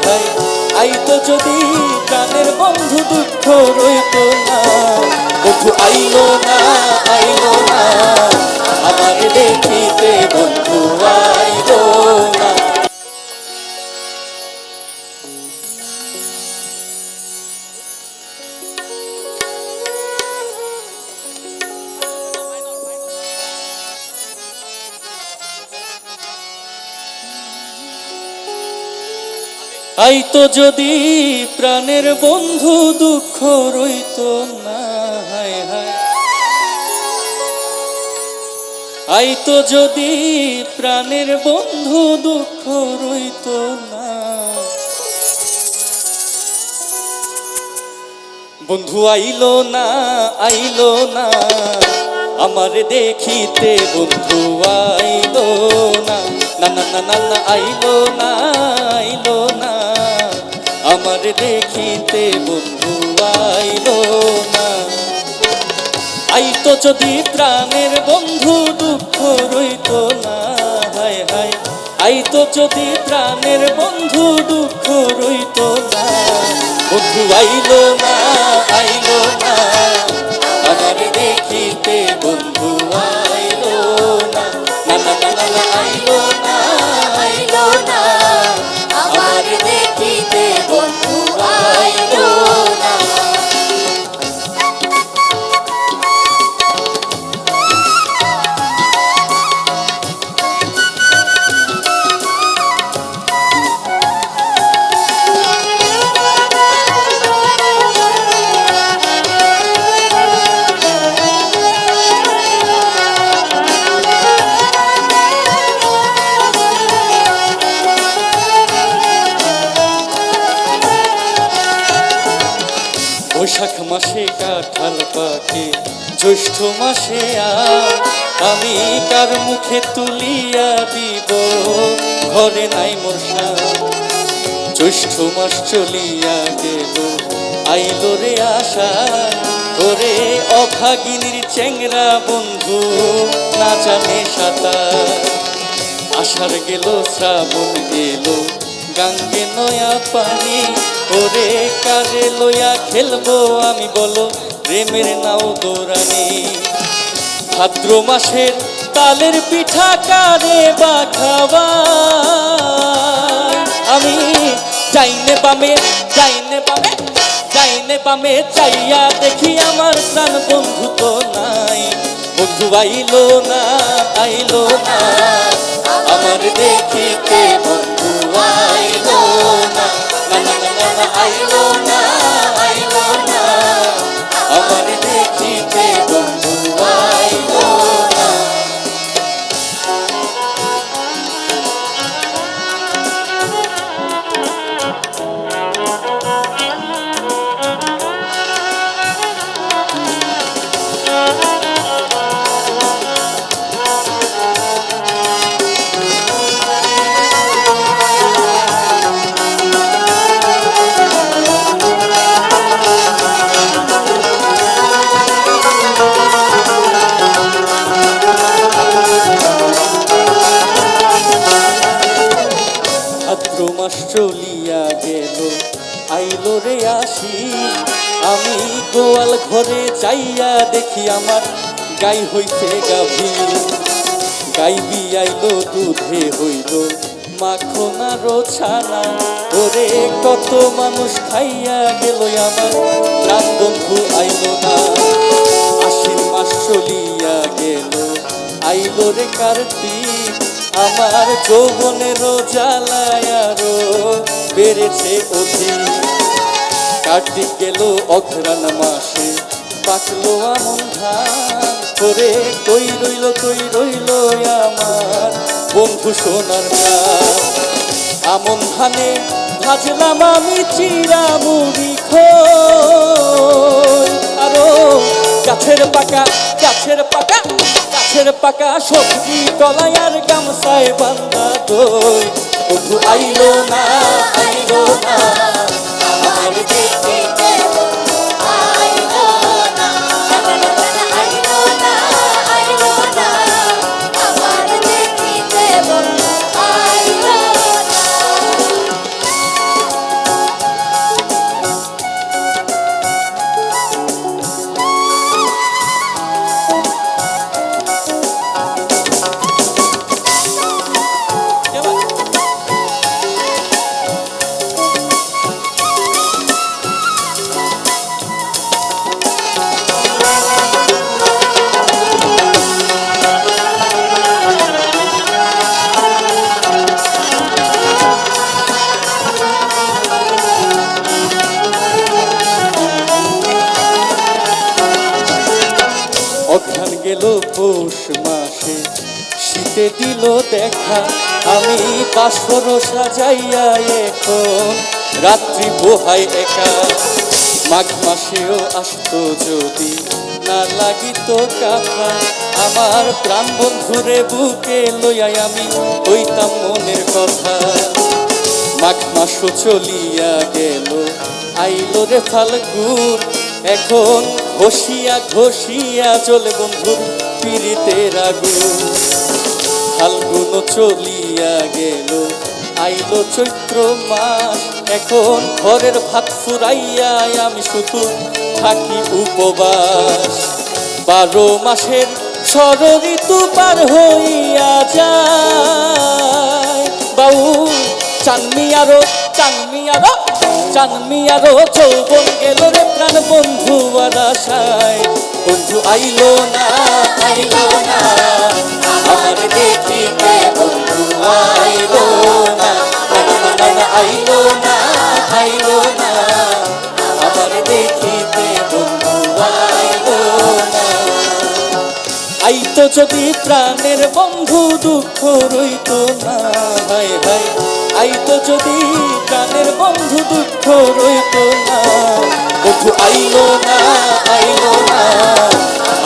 হায় আইতো যদি প্রাণের বন্ধু দুঃখ রইতো না বন্ধু আইলো না আমার দেখিতে বন্ধু আইলো না। আইতো যদি প্রাণের বন্ধু দুঃখ রইতো না হায় হায় আইতো যদি প্রাণের বন্ধু দুঃখ রইতো না বন্ধু আইলো না আমার দেখিতে বন্ধু আইলো না না না না না না আইলো না আমার দেখিতে বন্ধু আইলো না। আইতো যদি প্রাণের বন্ধু দুঃখ রইতো না হায় হায় আইতো যদি প্রাণের বন্ধু দুঃখ রইতো না বন্ধু আইলো না আমার দেখিতে বন্ধু আইলো না না না না না আইলো না আমার দেখিতে বন্ধু আইলো না। বৈশাখ মাসে কাঁঠাল পাকে জ্যৈষ্ঠ মাসে আমি কার মুখে তুলিয়া দিব ঘরে নাই মশা জ্যৈষ্ঠ মাস চলিয়া গেল আইলো রে আশা ওরে অভাগিনীর চেংরা বন্ধু না জানে সাঁতার আষাঢ় গেল শ্রাবণ এলো গাঙ্গে নয়া পানি ওরে কাজে লইয়া খেলবো আমি বলো প্রেমের নাও দৌড়ানি ভাদ্র মাসের তালের পিঠা কারে বা খাওয়া আমি যাইনে বামে চাইয়া দেখি আমার প্রাণ বন্ধু তো নাই বন্ধু আইলো না আমার দেখিতে বন্ধু আইলো না না না না না আইলো না আমার দেখিতে বন্ধু আইলো না। মাস চলিয়া গেল আইলো রে আসি আমি গোয়াল ঘরে যাইয়া দেখি আমার গাই হইছে গাভী গাই বিয়াইলো দুধে হইল মাখন আর ছানা ওরে কত মানুষ খাইয়া গেল আমার প্রাণ বন্ধু আইলো না আশ্বিন মাস চলিয়া গেল আইলো রে কার্তিক আমার যৌবনের জ্বালায় আরো বেড়েছে অধিক কার্তিক গেল অঘ্রাণ মাসে পাকলো আমন ধান ওরে কই রইল আমার বন্ধু সোনার প্রাণ আমন ধানে ভাজলাম আমি চিরা মুড়ি খোল আরো গাছের পাকা সবজি কলাই আর গামছায় বান্দা দই বন্ধু আইলো না আমার দেখিতে বন্ধু আইলো না আমার দেখিতে বন্ধু আইলো না। গেল পৌষ মাসে, শীতে দিল দেখা, আমি বাসর সাজাইয়া এখন রাত্রি পোহাই একা। মাঘ মাসেও আসতো যদি না লাগিত কাফা, আমার প্রাণ বন্ধুরে বুকে লইয়াই আমি কইতাম মনের কথা। মাঘ মাসও চলিয়া গেল, আইলো রে ফাল্গুন, এখন ঘষিয়া ঘষিয়া চলে বন্ধুর পীড়িতের আগুন। ফাল্গুনও চলিয়া গেল, আইলো চৈত্র মাস, এখন ঘরের ভাত ফুরাইয়া আমি শুধু থাকি উপবাস। 12 মাসের ষড় ঋতু পার হইয়া যায়, বাউল চানমিয়ারো চানমিয়ারো চানমিয়ারো যৌবন গেল রে প্রাণ বন্ধু আর আশায়। বন্ধু আইলো না আইলো না, আমার দেখিতে বন্ধু আইলো না, আইলো না আইলো না, আমার দেখিতে বন্ধু আইলো না। আইতো যদি প্রাণের বন্ধু দুঃখ রইতো না, হায় হায় আইতো যদি প্রাণের বন্ধু দুঃখ রইতো না। বন্ধু আইলো না আইলো না,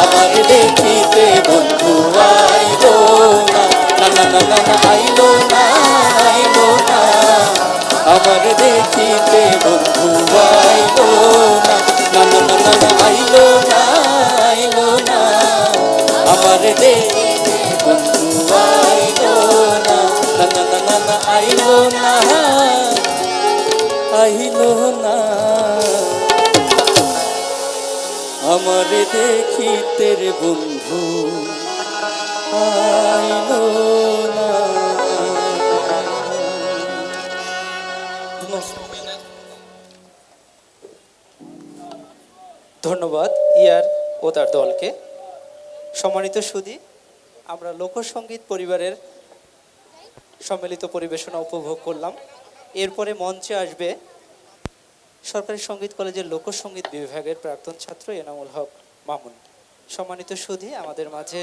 আমার দেখিতে বন্ধু আইলো না, না না না না না, আইলো না আইলো না, আমার দেখিতে বন্ধু আইলো না, না না না না না, আইলো না আইলো না, আমার দেখিতে বন্ধু আইলো না, না না না না না, আইলো না আইলো না, আমার দেখিতে রে বন্ধু আইলো না। ধন্যবাদ ইয়ার ও তার দলকে। সম্মানিত সুধী, আমরা লোকসঙ্গীত পরিবারের সম্মিলিত পরিবেশনা উপভোগ করলাম। এরপরে মঞ্চে আসবে সরকারি সঙ্গীত কলেজের লোকসঙ্গীত বিভাগের প্রাক্তন ছাত্র এনামুল হক মামুন। সম্মানিত সুধী, আমাদের মাঝে